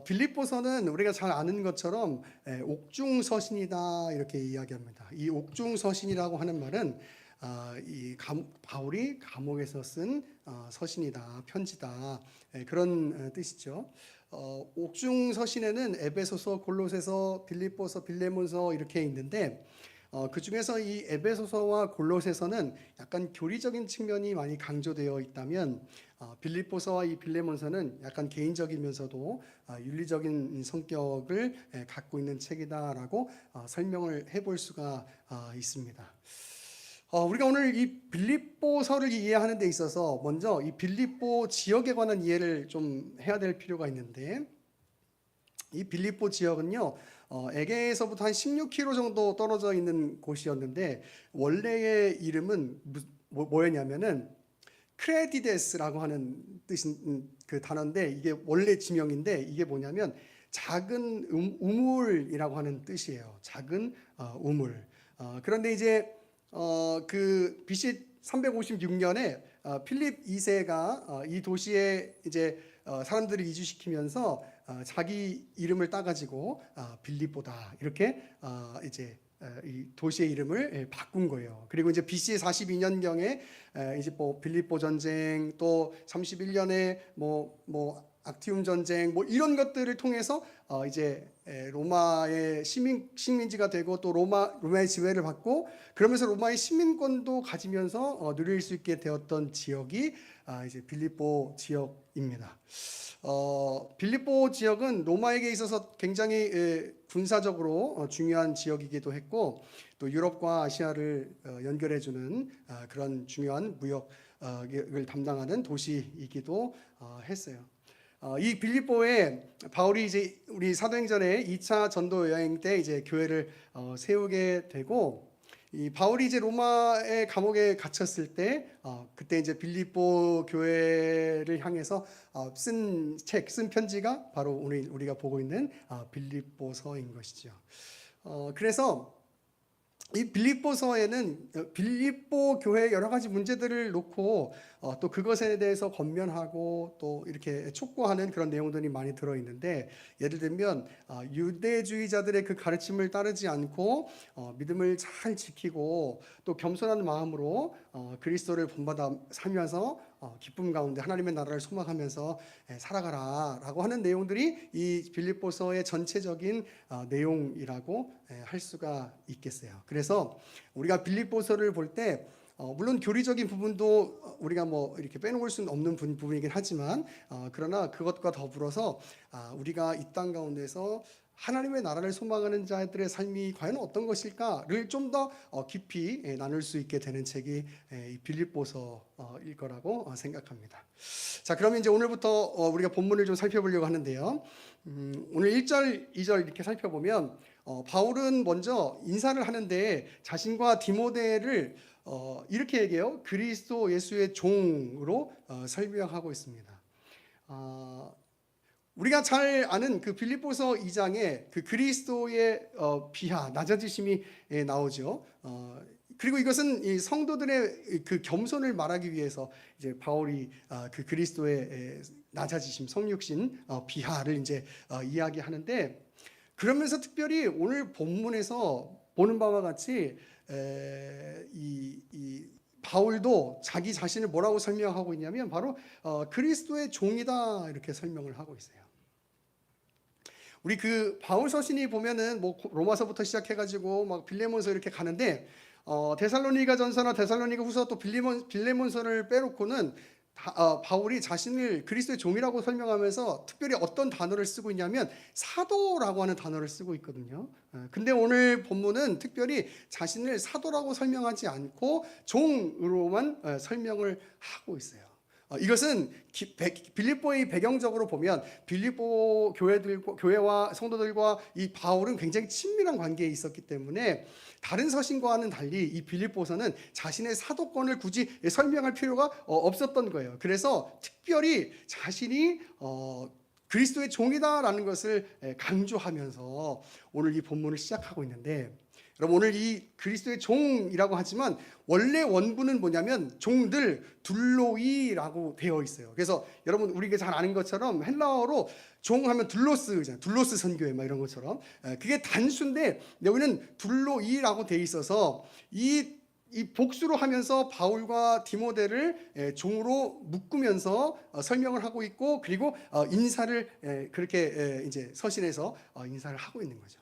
빌립보서는 우리가 잘 아는 것처럼 옥중서신이다 이렇게 이야기합니다. 이 옥중서신이라고 하는 말은 바울이 감옥에서 쓴 서신이다, 편지다, 그런 뜻이죠. 옥중서신에는 에베소서, 골로새서, 빌립보서, 빌레몬서 이렇게 있는데 그 중에서 이 에베소서와 골로새서는 약간 교리적인 측면이 많이 강조되어 있다면 빌립보서와 이 빌레몬서는 약간 개인적이면서도 윤리적인 성격을 갖고 있는 책이다라고 설명을 해볼 수가 있습니다. 우리가 오늘 이 빌립보서를 이해하는 데 있어서 먼저 이 빌립보 지역에 관한 이해를 좀 해야 될 필요가 있는데, 이 빌립보 지역은요, 에게에서부터 한 16km 정도 떨어져 있는 곳이었는데, 원래의 이름은 뭐였냐면은 크레디데스라고 하는 뜻인 그 단어인데, 이게 원래 지명인데 이게 뭐냐면 작은 우물이라고 하는 뜻이에요. 작은 우물. 그런데 이제 그 BC 356년에 필립 2세가 이 도시에 이제 사람들을 이주시키면서 자기 이름을 따가지고 빌립보다 이렇게 이제 이 도시의 이름을 바꾼 거예요. 그리고 이제 BC 42년경에 이제 뭐 빌립보 전쟁, 또 31년에 뭐 악티움 전쟁, 뭐 이런 것들을 통해서 이제 로마의 식민지가 되고, 또 로마의 지배를 받고, 그러면서 로마의 시민권도 가지면서 누릴 수 있게 되었던 지역이 이제 빌립보 지역입니다. 빌립보 지역은 로마에게 있어서 굉장히 군사적으로 중요한 지역이기도 했고, 또 유럽과 아시아를 연결해주는 그런 중요한 무역을 담당하는 도시이기도 했어요. 이 빌립보에 바울이 이제 우리 사도행전에 2차 전도 여행 때 이제 교회를 세우게 되고, 이 바울이 이제 로마의 감옥에 갇혔을 때 그때 이제 빌립보 교회를 향해서 쓴 편지가 바로 오늘 우리가 보고 있는 빌립보서인 것이죠. 그래서 이 빌립보서에는 빌립보 교회의 여러 가지 문제들을 놓고 또 그것에 대해서 권면하고 또 이렇게 촉구하는 그런 내용들이 많이 들어있는데, 예를 들면 유대주의자들의 그 가르침을 따르지 않고 믿음을 잘 지키고 또 겸손한 마음으로 그리스도를 본받아 살면서 기쁨 가운데 하나님의 나라를 소망하면서 살아가라 라고 하는 내용들이 이 빌립보서의 전체적인 내용이라고 할 수가 있겠어요. 그래서 우리가 빌립보서를 볼 때 물론 교리적인 부분도 우리가 뭐 이렇게 빼놓을 수는 없는 부분이긴 하지만 그러나 그것과 더불어서 우리가 이 땅 가운데서 하나님의 나라를 소망하는 자들의 삶이 과연 어떤 것일까를 좀 더 깊이 나눌 수 있게 되는 책이 이 빌립보서일 거라고 생각합니다. 자, 그러면 이제 오늘부터 우리가 본문을 좀 살펴보려고 하는데요. 오늘 1절, 2절 이렇게 살펴보면 바울은 먼저 인사를 하는데 자신과 디모데를 이렇게 얘기해요. 그리스도 예수의 종으로 설명하고 있습니다. 우리가 잘 아는 그 빌립보서 2장에 그 그리스도의 비하, 낮아지심이 나오죠. 그리고 이것은 이 성도들의 그 겸손을 말하기 위해서 이제 바울이 그 그리스도의 낮아지심, 성육신 비하를 이제 이야기하는데, 그러면서 특별히 오늘 본문에서 보는 바와 같이 이 바울도 자기 자신을 뭐라고 설명하고 있냐면 바로 그리스도의 종이다 이렇게 설명을 하고 있어요. 우리 그 바울 서신이 보면은 뭐 로마서부터 시작해가지고 막 빌레몬서 이렇게 가는데 데살로니가 전서나 데살로니가 후서 또 빌레몬서를 빼놓고는 바울이 자신을 그리스도의 종이라고 설명하면서 특별히 어떤 단어를 쓰고 있냐면 사도라고 하는 단어를 쓰고 있거든요. 근데 오늘 본문은 특별히 자신을 사도라고 설명하지 않고 종으로만 설명을 하고 있어요. 이것은 빌립보의 배경적으로 보면 빌립보 교회와 성도들과 이 바울은 굉장히 친밀한 관계에 있었기 때문에 다른 서신과는 달리 이 빌립보서는 자신의 사도권을 굳이 설명할 필요가 없었던 거예요. 그래서 특별히 자신이 그리스도의 종이다라는 것을 강조하면서 오늘 이 본문을 시작하고 있는데, 여러분 오늘 이 그리스도의 종이라고 하지만 원래 원문은 뭐냐면 종들 둘로이라고 되어 있어요. 그래서 여러분 우리가 잘 아는 것처럼 헬라어로 종하면 둘로스잖아요. 둘로스 선교회 막 이런 것처럼 그게 단수인데 여기는 둘로이라고 되어 있어서 이 복수로 하면서 바울과 디모데를 종으로 묶으면서 설명을 하고 있고 그리고 인사를 그렇게 이제 서신에서 인사를 하고 있는 거죠.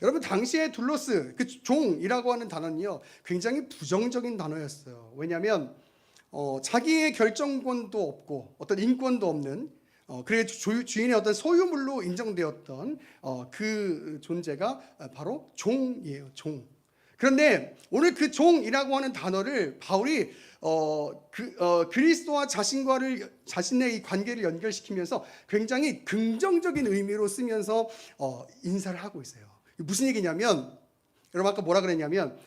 여러분 당시에 둘로스 그 종이라고 하는 단어는요 굉장히 부정적인 단어였어요. 왜냐하면 자기의 결정권도 없고 어떤 인권도 없는 그래 주인의 어떤 소유물로 인정되었던 그 존재가 바로 종이에요. 종. 그런데 오늘 그 종이라고 하는 단어를 바울이 그리스도와 자신의 이 관계를 연결시키면서 굉장히 긍정적인 의미로 쓰면서 인사를 하고 있어요. 무슨 얘기냐면 여러분 아까 뭐라 그랬냐면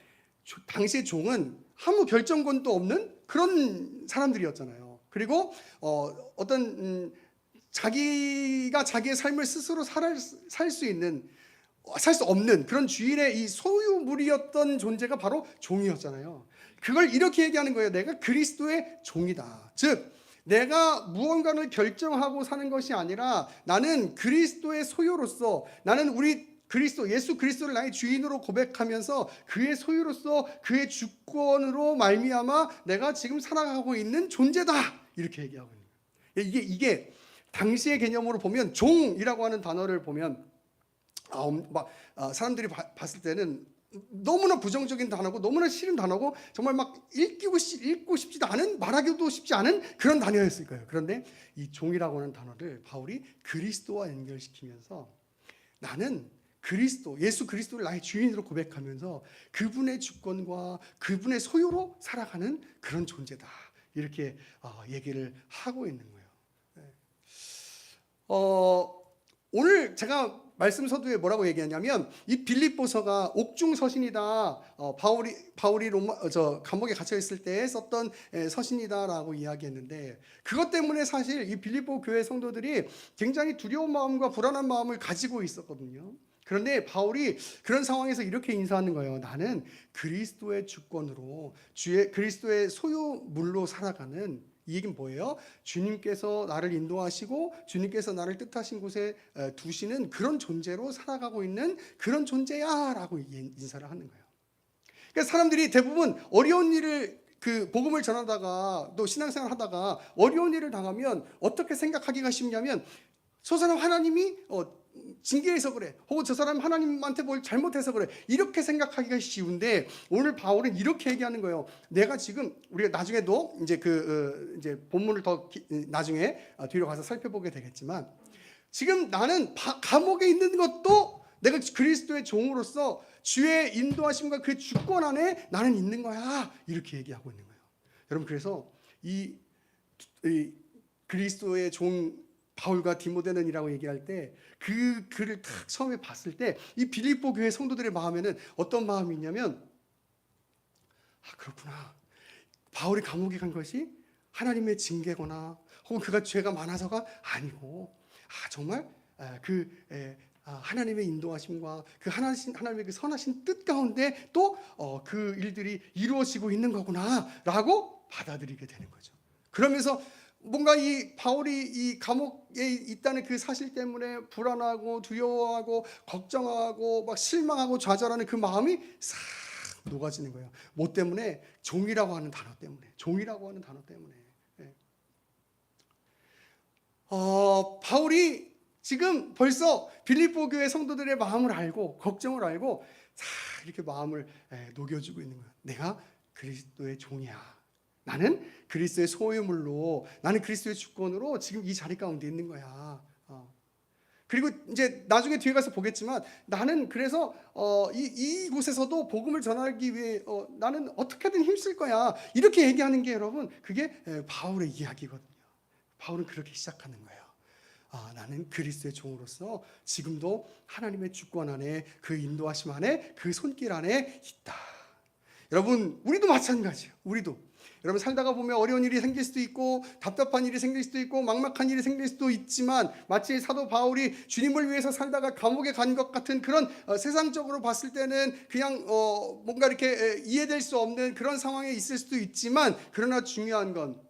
당시의 종은 아무 결정권도 없는 그런 사람들이었잖아요. 그리고 어떤 자기가 자기의 삶을 스스로 살 수 없는 그런 주인의 이 소유물이었던 존재가 바로 종이었잖아요. 그걸 이렇게 얘기하는 거예요. 내가 그리스도의 종이다. 즉 내가 무언가를 결정하고 사는 것이 아니라 나는 그리스도의 소유로서 나는 예수 그리스도를 나의 주인으로 고백하면서 그의 소유로서 그의 주권으로 말미암아 내가 지금 살아가고 있는 존재다. 이렇게 얘기하고 있는 거예요. 이게 당시의 개념으로 보면 종이라고 하는 단어를 보면 사람들이 봤을 때는 너무나 부정적인 단어고 너무나 싫은 단어고 정말 막 읽고 싶지도 않은 말하기도 쉽지 않은 그런 단어였을 거예요. 그런데 이 종이라고 하는 단어를 바울이 그리스도와 연결시키면서 나는 예수 그리스도를 나의 주인으로 고백하면서 그분의 주권과 그분의 소유로 살아가는 그런 존재다. 이렇게 얘기를 하고 있는 거예요. 오늘 제가 말씀 서두에 뭐라고 얘기하냐면 이 빌립보서가 옥중 서신이다. 바울이 감옥에 갇혀 있을 때 썼던 서신이다라고 이야기했는데 그것 때문에 사실 이 빌립보 교회 성도들이 굉장히 두려운 마음과 불안한 마음을 가지고 있었거든요. 그런데 바울이 그런 상황에서 이렇게 인사하는 거예요. 나는 그리스도의 주권으로 그리스도의 소유물로 살아가는 이 얘기는 뭐예요? 주님께서 나를 인도하시고 주님께서 나를 뜻하신 곳에 두시는 그런 존재로 살아가고 있는 그런 존재야 라고 인사를 하는 거예요. 그러니까 사람들이 대부분 어려운 일을 복음을 전하다가 또 신앙생활 하다가 어려운 일을 당하면 어떻게 생각하기가 쉽냐면 저 사람 하나님이 징계해서 그래. 혹은 저 사람 하나님한테 뭘 잘못해서 그래. 이렇게 생각하기가 쉬운데 오늘 바울은 이렇게 얘기하는 거예요. 내가 지금 우리가 나중에도 이제 이제 본문을 더 나중에 뒤로 가서 살펴보게 되겠지만 지금 나는 감옥에 있는 것도 내가 그리스도의 종으로서 주의 인도하심과 그 주권 안에 나는 있는 거야. 이렇게 얘기하고 있는 거예요. 여러분 그래서 이 그리스도의 종 바울과 디모데는이라고 얘기할 때 그 글을 딱 처음에 봤을 때 이 빌립보 교회 성도들의 마음에는 어떤 마음이 있냐면 그렇구나. 바울이 감옥에 간 것이 하나님의 징계거나 혹은 그가 죄가 많아서가 아니고 정말 하나님의 인도하심과 그 하나님의 그 선하신 뜻 가운데 또 그 일들이 이루어지고 있는 거구나라고 받아들이게 되는 거죠. 그러면서 뭔가 이 바울이 이 감옥에 있다는 그 사실 때문에 불안하고 두려워하고 걱정하고 막 실망하고 좌절하는 그 마음이 싹 녹아지는 거예요. 뭐 때문에? 종이라고 하는 단어 때문에. 종이라고 하는 단어 때문에. 바울이 지금 벌써 빌립보 교회 성도들의 마음을 알고 걱정을 알고 이렇게 마음을 녹여주고 있는 거예요. 내가 그리스도의 종이야. 나는 그리스도의 소유물로 나는 그리스도의 주권으로 지금 이 자리 가운데 있는 거야. 그리고 이제 나중에 뒤에 가서 보겠지만 나는 그래서 이곳에서도 복음을 전하기 위해 나는 어떻게든 힘쓸 거야. 이렇게 얘기하는 게 여러분 그게 바울의 이야기거든요. 바울은 그렇게 시작하는 거예요. 나는 그리스도의 종으로서 지금도 하나님의 주권 안에 그 인도하심 안에 그 손길 안에 있다. 여러분 우리도 마찬가지예요. 우리도 여러분 살다가 보면 어려운 일이 생길 수도 있고 답답한 일이 생길 수도 있고 막막한 일이 생길 수도 있지만 마치 사도 바울이 주님을 위해서 살다가 감옥에 간 것 같은 그런 세상적으로 봤을 때는 그냥 뭔가 이렇게 이해될 수 없는 그런 상황에 있을 수도 있지만 그러나 중요한 건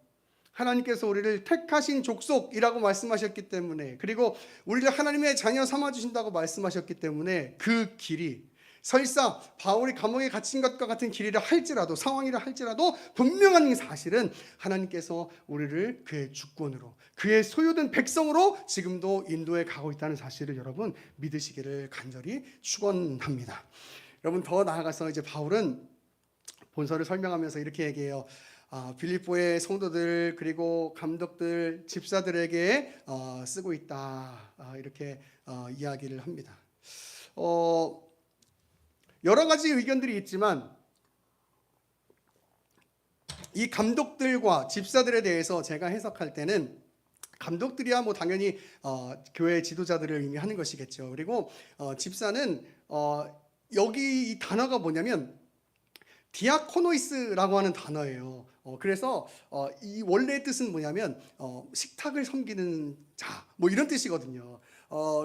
하나님께서 우리를 택하신 족속이라고 말씀하셨기 때문에 그리고 우리를 하나님의 자녀 삼아주신다고 말씀하셨기 때문에 그 길이 설사 바울이 감옥에 갇힌 것과 같은 길이라 할지라도 상황이라 할지라도 분명한 사실은 하나님께서 우리를 그의 주권으로 그의 소유된 백성으로 지금도 인도에 가고 있다는 사실을 여러분 믿으시기를 간절히 축원합니다. 여러분 더 나아가서 이제 바울은 본서를 설명하면서 이렇게 얘기해요. 빌립보의 성도들 그리고 감독들 집사들에게 쓰고 있다 이렇게 이야기를 합니다. 여러 가지 의견들이 있지만 이 감독들과 집사들에 대해서 제가 해석할 때는 감독들이야 뭐 당연히 교회 지도자들을 의미하는 것이겠죠. 그리고 집사는 여기 이 단어가 뭐냐면 디아코노이스라고 하는 단어예요. 그래서 이 원래의 뜻은 뭐냐면 식탁을 섬기는 자, 뭐 이런 뜻이거든요.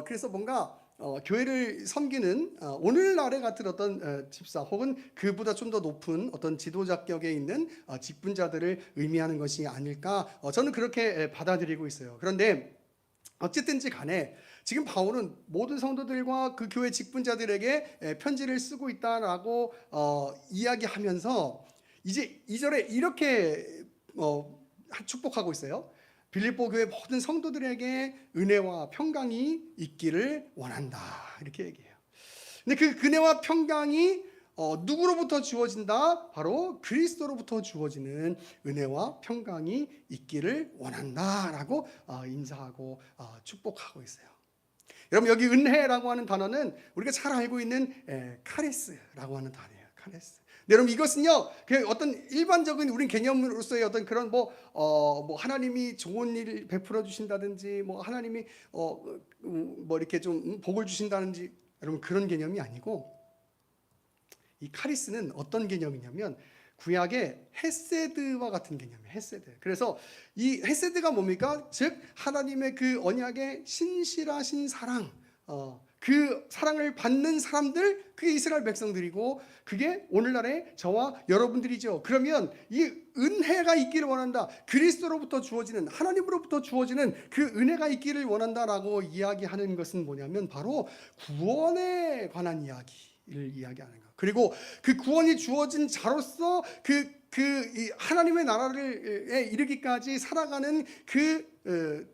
그래서 뭔가 교회를 섬기는 오늘날의 같은 어떤 집사 혹은 그보다 좀 더 높은 어떤 지도자격에 있는 직분자들을 의미하는 것이 아닐까 저는 그렇게 받아들이고 있어요. 그런데 어쨌든지 간에 지금 바울은 모든 성도들과 그 교회 직분자들에게 편지를 쓰고 있다라고 이야기하면서 이제 2절에 이렇게 축복하고 있어요. 빌립보 교회 모든 성도들에게 은혜와 평강이 있기를 원한다 이렇게 얘기해요. 근데 그 은혜와 평강이 누구로부터 주어진다? 바로 그리스도로부터 주어지는 은혜와 평강이 있기를 원한다라고 인사하고 축복하고 있어요. 여러분 여기 은혜라고 하는 단어는 우리가 잘 알고 있는 카리스라고 하는 단어예요. 카리스. 여러분 이것은요 어떤 일반적인 우리 개념으로서의 어떤 그런 뭐 하나님이 좋은 일 베풀어 주신다든지 뭐 하나님이 뭐 이렇게 좀 복을 주신다든지 여러분 그런 개념이 아니고 이 카리스는 어떤 개념이냐면 구약의 헤세드와 같은 개념이에요. 헤세드. 그래서 이 헤세드가 뭡니까? 즉 하나님의 그 언약의 신실하신 사랑, 그 사랑을 받는 사람들, 그게 이스라엘 백성들이고 그게 오늘날의 저와 여러분들이죠. 그러면 이 은혜가 있기를 원한다. 그리스도로부터 주어지는 하나님으로부터 주어지는 그 은혜가 있기를 원한다라고 이야기하는 것은 뭐냐면 바로 구원에 관한 이야기를 이야기하는 거예요. 그리고 그 구원이 주어진 자로서 이 하나님의 나라를 이르기까지 살아가는 그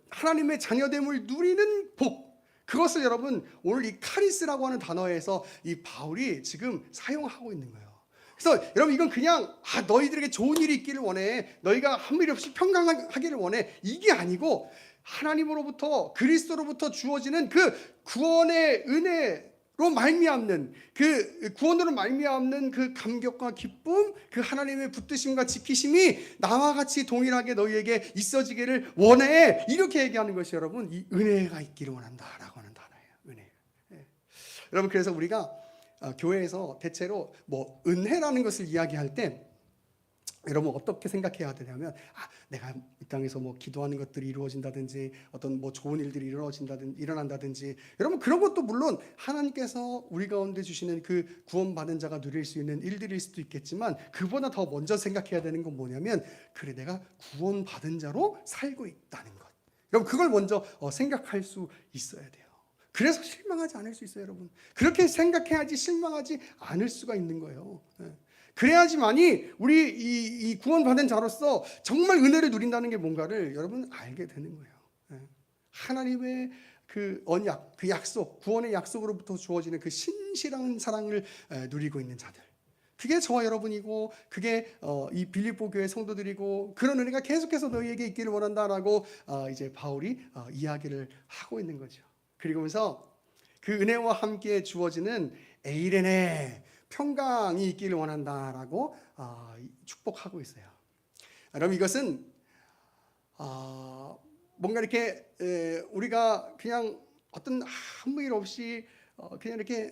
하나님의 자녀됨을 누리는 복, 그것을 여러분 오늘 이 카리스라고 하는 단어에서 이 바울이 지금 사용하고 있는 거예요. 그래서 여러분 이건 그냥 너희들에게 좋은 일이 있기를 원해, 너희가 아무 일 없이 평강하기를 원해, 이게 아니고 하나님으로부터 그리스도로부터 주어지는 그 구원의 은혜 로 말미암는 그 구원으로 말미암는 그 감격과 기쁨, 그 하나님의 붙드심과 지키심이 나와 같이 동일하게 너희에게 있어지기를 원해, 이렇게 얘기하는 것이 여러분 이 은혜가 있기를 원한다라고 하는 단어예요. 은혜. 여러분 그래서 우리가 교회에서 대체로 뭐 은혜라는 것을 이야기할 때 여러분 어떻게 생각해야 되냐면 내가 이 땅에서 뭐 기도하는 것들이 이루어진다든지 어떤 뭐 좋은 일들이 일어난다든지 여러분 그런 것도 물론 하나님께서 우리 가운데 주시는 그 구원받은 자가 누릴 수 있는 일들일 수도 있겠지만 그보다 더 먼저 생각해야 되는 건 뭐냐면 그래 내가 구원받은 자로 살고 있다는 것. 여러분 그걸 먼저 생각할 수 있어야 돼요. 그래서 실망하지 않을 수 있어요. 여러분 그렇게 생각해야지 실망하지 않을 수가 있는 거예요. 그래야지만이 우리 이 구원받은 자로서 정말 은혜를 누린다는 게 뭔가를 여러분 알게 되는 거예요. 하나님의 그 언약, 그 약속, 구원의 약속으로부터 주어지는 그 신실한 사랑을 누리고 있는 자들. 그게 저와 여러분이고 그게 이 빌립보 교회 성도들이고 그런 은혜가 계속해서 너희에게 있기를 원한다라고 이제 바울이 이야기를 하고 있는 거죠. 그리고면서 그 은혜와 함께 주어지는 에이레네 평강이 있기를 원한다라고 축복하고 있어요. 그럼 이것은 뭔가 이렇게 우리가 그냥 어떤 아무 일 없이 그냥 이렇게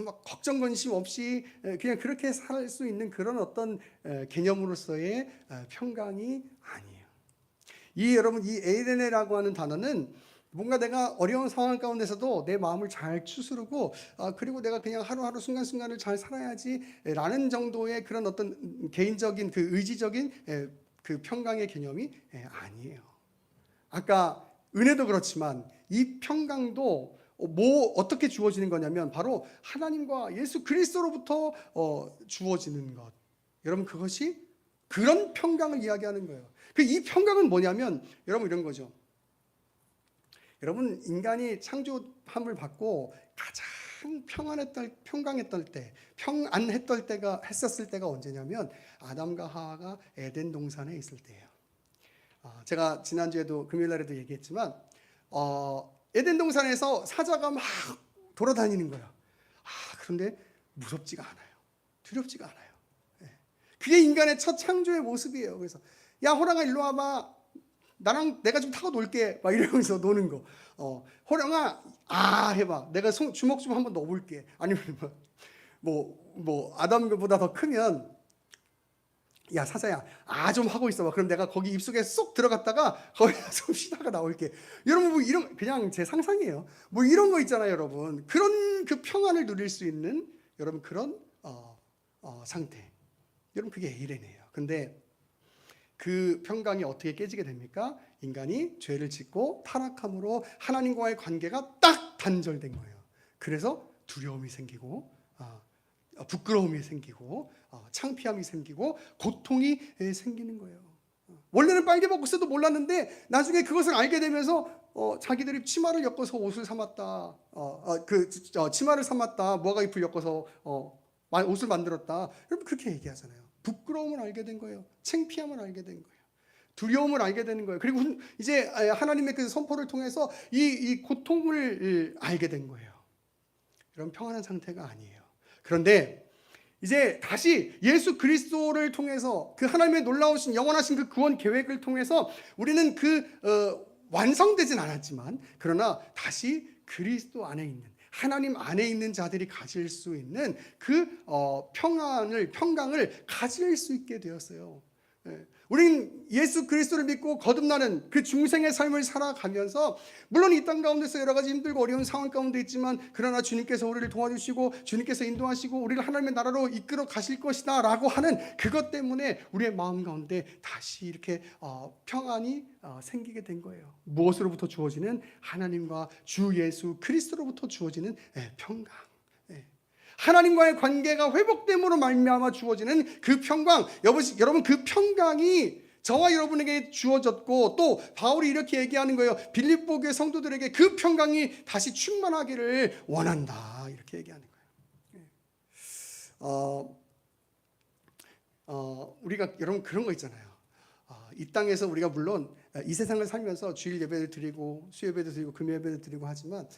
막 걱정 근심 없이 그냥 그렇게 살 수 있는 그런 어떤 개념으로서의 평강이 아니에요. 여러분 이 에이레네라고 하는 단어는 뭔가 내가 어려운 상황 가운데서도 내 마음을 잘 추스르고 그리고 내가 그냥 하루하루 순간순간을 잘 살아야지라는 정도의 그런 어떤 개인적인 그 의지적인 그 평강의 개념이 아니에요. 아까 은혜도 그렇지만 이 평강도 어떻게 주어지는 거냐면 바로 하나님과 예수 그리스도로부터 주어지는 것. 여러분 그것이 그런 평강을 이야기하는 거예요. 이 평강은 뭐냐면 여러분 이런 거죠. 여러분 인간이 창조함을 받고 가장 평강했던 때, 했었을 때가 언제냐면 아담과 하와가 에덴 동산에 있을 때예요. 제가 지난주에도 금요일날에도 얘기했지만 에덴 동산에서 사자가 막 돌아다니는 거야. 그런데 무섭지가 않아요. 두렵지가 않아요. 그게 인간의 첫 창조의 모습이에요. 그래서 야 호랑아 일로 와봐. 내가 좀 타고 놀게. 막 이러면서 노는 거. 호랑아 해봐. 내가 주먹 좀 한번 넣어볼게. 아니면 뭐 아담보다 더 크면 야 사자야 좀 하고 있어봐. 그럼 내가 거기 입속에 쏙 들어갔다가 거기서 좀 쉬다가 나올게. 여러분 뭐 이런 그냥 제 상상이에요. 뭐 이런 거 있잖아요, 여러분. 그런 그 평안을 누릴 수 있는 여러분 그런 상태. 여러분 그게 에이레네예요. 근데 그 평강이 어떻게 깨지게 됩니까? 인간이 죄를 짓고 타락함으로 하나님과의 관계가 딱 단절된 거예요. 그래서 두려움이 생기고 부끄러움이 생기고 창피함이 생기고 고통이 생기는 거예요. 원래는 빨개벗고서도 몰랐는데 나중에 그것을 알게 되면서 자기들이 치마를 엮어서 옷을 삼았다. 치마를 삼았다. 무화과 잎을 엮어서 옷을 만들었다. 여러분 그렇게 얘기하잖아요. 부끄러움을 알게 된 거예요. 창피함을 알게 된 거예요. 두려움을 알게 되는 거예요. 그리고 이제 하나님의 그 선포를 통해서 이 고통을 알게 된 거예요. 이런 평안한 상태가 아니에요. 그런데 이제 다시 예수 그리스도를 통해서 그 하나님의 놀라우신 영원하신 그 구원 계획을 통해서 우리는 완성되진 않았지만 그러나 다시 그리스도 안에 있는 하나님 안에 있는 자들이 가질 수 있는 그 평강을 가질 수 있게 되었어요. 우린 예수 그리스도를 믿고 거듭나는 그 중생의 삶을 살아가면서 물론 이 땅 가운데서 여러 가지 힘들고 어려운 상황 가운데 있지만 그러나 주님께서 우리를 도와주시고 주님께서 인도하시고 우리를 하나님의 나라로 이끌어 가실 것이다 라고 하는 그것 때문에 우리의 마음 가운데 다시 이렇게 평안이 생기게 된 거예요. 무엇으로부터 주어지는? 하나님과 주 예수 그리스도로부터 주어지는 평강. 하나님과의 관계가 회복됨으로 말미암아 주어지는 그 평강. 여러분 그 평강이 저와 여러분에게 주어졌고 또 바울이 이렇게 얘기하는 거예요. 빌립보 교회 성도들에게 그 평강이 다시 충만하기를 원한다. 이렇게 얘기하는 거예요. 우리가 여러분 그런 거 있잖아요. 이 땅에서 우리가 물론 이 세상을 살면서 주일 예배를 드리고 수예배도 드리고 금요 예배도 드리고 하지만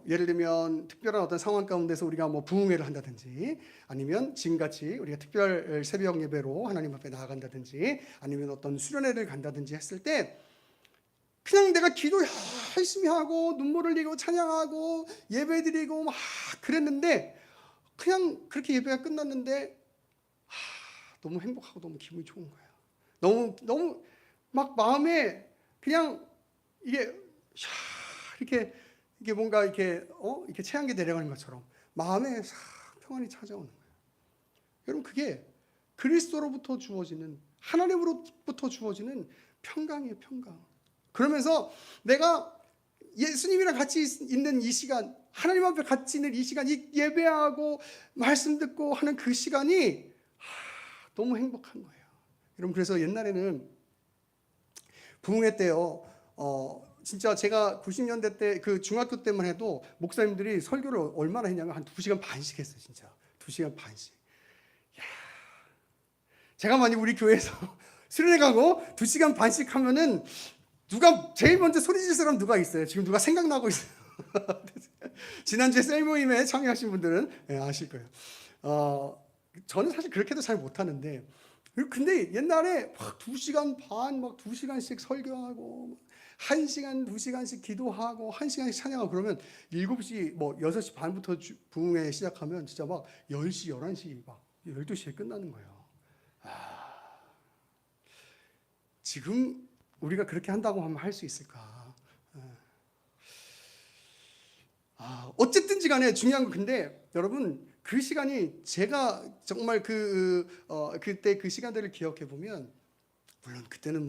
예를 들면 특별한 어떤 상황 가운데서 우리가 뭐 부흥회를 한다든지 아니면 지금같이 우리가 특별 새벽 예배로 하나님 앞에 나아간다든지 아니면 어떤 수련회를 간다든지 했을 때 그냥 내가 기도 열심히 하고 눈물을 흘리고 찬양하고 예배 드리고 막 그랬는데 그냥 그렇게 예배가 끝났는데 너무 행복하고 너무 기분이 좋은 거예요. 너무 막 마음에 그냥 이게 뭔가 이렇게 채양기 내려가는 것처럼 마음에 평안이 찾아오는 거예요. 여러분 그게 그리스도로부터 주어지는 하나님으로부터 주어지는 평강이에요. 평강. 그러면서 내가 예수님이랑 같이 있는 이 시간, 하나님 앞에 같이 있는 이 시간, 이 예배하고 말씀 듣고 하는 그 시간이 너무 행복한 거예요. 여러분 그래서 옛날에는 부흥회 때요. 진짜 제가 90년대 때 그 중학교 때만 해도 목사님들이 설교를 얼마나 했냐면 한 2시간 반씩 했어요. 진짜 2시간 반씩. 제가 만약 우리 교회에서 수련회 가고 2시간 반씩 하면은 누가 제일 먼저 소리 질 사람 누가 있어요? 지금 누가 생각나고 있어요? 지난주에 셀 모임에 참여하신 분들은 아실 거예요. 저는 사실 그렇게도 잘 못하는데 근데 옛날에 막 2시간 반, 막 2시간씩 설교하고 1시간, 2시간씩 기도하고 1시간씩 찬양하고 그러면 7시, 6시 반부터 부흥회 시작하면 진짜 막 10시, 11시, 막 12시에 끝나는 거예요. 지금 우리가 그렇게 한다고 하면 할 수 있을까? 어쨌든지 간에 중요한 건 근데 여러분 그 시간이 제가 정말 그때 그 시간들을 기억해 보면 물론 그때는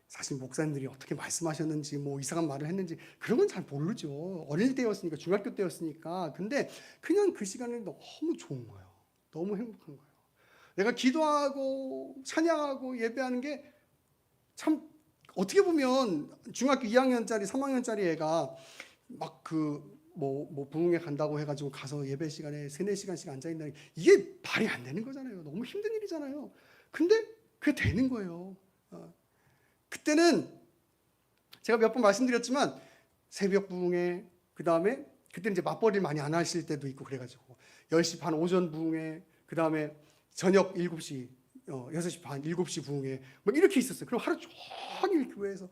사실 목사님들이 어떻게 말씀하셨는지 이상한 말을 했는지 그런 건 잘 모르죠. 어릴 때였으니까 중학교 때였으니까. 근데 그냥 그 시간이 너무 좋은 거예요. 너무 행복한 거예요. 내가 기도하고 찬양하고 예배하는 게 참 어떻게 보면 중학교 2학년짜리 3학년짜리 애가 막 부흥회 간다고 해가지고 가서 예배 시간에 3-4시간씩 앉아있는 이게 말이 안 되는 거잖아요. 너무 힘든 일이잖아요. 근데 그게 되는 거예요. 그때는 제가 몇 번 말씀드렸지만 새벽 부흥회, 그 다음에 그때는 이제 맞벌이를 많이 안 하실 때도 있고 그래가지고 10시 반 오전 부흥회, 그 다음에 저녁 7시 6시 반 7시 부흥회 이렇게 있었어요. 그럼 하루 종일 교회에서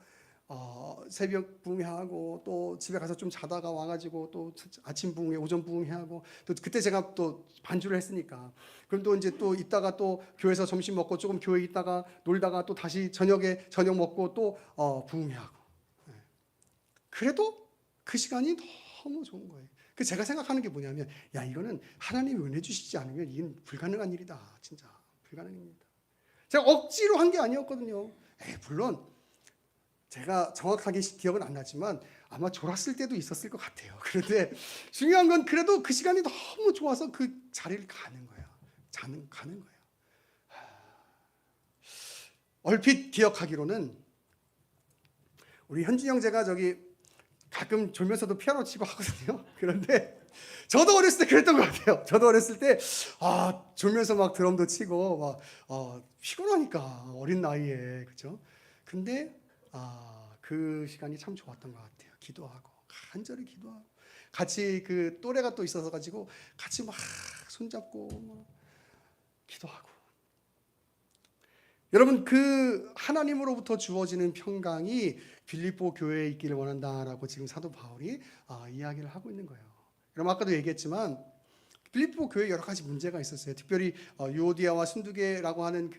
새벽 부흥회하고 또 집에 가서 좀 자다가 와가지고 또 아침 부흥회, 오전 부흥회하고 또 그때 제가 또 반주를 했으니까 그럼 또 이제 또 있다가 또 교회에서 점심 먹고 조금 교회 있다가 놀다가 또 다시 저녁에 저녁 먹고 또 부흥회하고. 그래도 그 시간이 너무 좋은 거예요. 그 제가 생각하는 게 뭐냐면 이거는 하나님이 은혜 주시지 않으면 이건 불가능한 일이다. 진짜 불가능입니다. 제가 억지로 한 게 아니었거든요. 물론 제가 정확하게 기억은 안 나지만 아마 졸았을 때도 있었을 것 같아요. 그런데 중요한 건 그래도 그 시간이 너무 좋아서 그 자리를 가는 거예요. 가는 거예요. 얼핏 기억하기로는 우리 현진 형제가 가끔 졸면서도 피아노 치고 하거든요. 그런데 저도 어렸을 때 그랬던 것 같아요. 저도 어렸을 때 졸면서 막 드럼도 치고 막 피곤하니까 어린 나이에 그렇죠. 근데 그 시간이 참 좋았던 것 같아요. 기도하고 간절히 기도하고 같이 그 또래가 또 있어서 가지고 같이 막 손잡고 기도하고. 여러분 그 하나님으로부터 주어지는 평강이 빌립보 교회에 있기를 원한다라고 지금 사도 바울이 이야기를 하고 있는 거예요. 그럼 아까도 얘기했지만 빌립보 교회에 여러 가지 문제가 있었어요. 특별히 유오디아와 순두계라고 하는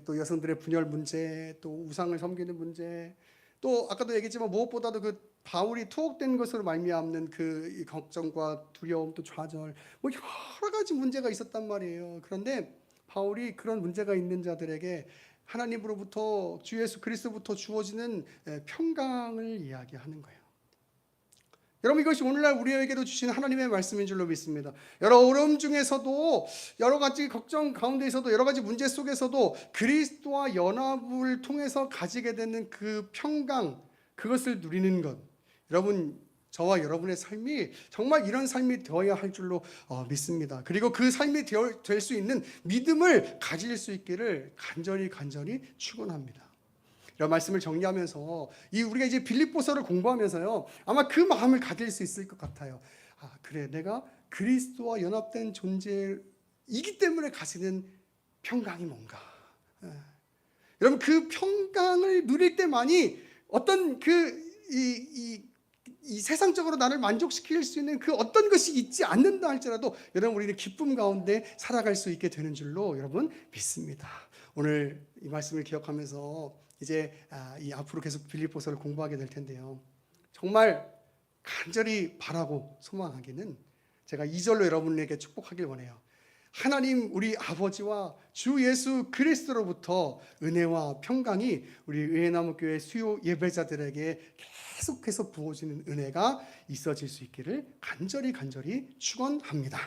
또 여성들의 분열 문제, 또 우상을 섬기는 문제, 또 아까도 얘기했지만 무엇보다도 그 바울이 투옥된 것으로 말미암는 그 걱정과 두려움, 또 좌절, 여러 가지 문제가 있었단 말이에요. 그런데 바울이 그런 문제가 있는 자들에게 하나님으로부터 주 예수 그리스도부터 주어지는 평강을 이야기하는 거예요. 여러분 이것이 오늘날 우리에게도 주신 하나님의 말씀인 줄로 믿습니다. 여러 어려움 중에서도 여러 가지 걱정 가운데에서도 여러 가지 문제 속에서도 그리스도와 연합을 통해서 가지게 되는 그 평강, 그것을 누리는 것. 여러분 저와 여러분의 삶이 정말 이런 삶이 되어야 할 줄로 믿습니다. 그리고 그 삶이 될 수 있는 믿음을 가질 수 있기를 간절히 축원합니다. 이런 말씀을 정리하면서 우리가 이제 빌립보서를 공부하면서요 아마 그 마음을 가질 수 있을 것 같아요. 그래 내가 그리스도와 연합된 존재이기 때문에 가지는 평강이 뭔가. 여러분 그 평강을 누릴 때만이 어떤 이 세상적으로 나를 만족시킬 수 있는 그 어떤 것이 있지 않는다 할지라도 여러분 우리는 기쁨 가운데 살아갈 수 있게 되는 줄로 여러분 믿습니다. 오늘 이 말씀을 기억하면서 이제 이 앞으로 계속 빌립보서를 공부하게 될 텐데요. 정말 간절히 바라고 소망하기는 제가 2절로 여러분에게 축복하길 원해요. 하나님 우리 아버지와 주 예수 그리스도로부터 은혜와 평강이 우리 의회나무교회 수요 예배자들에게 계속해서 부어지는 은혜가 있어질 수 있기를 간절히 축원합니다.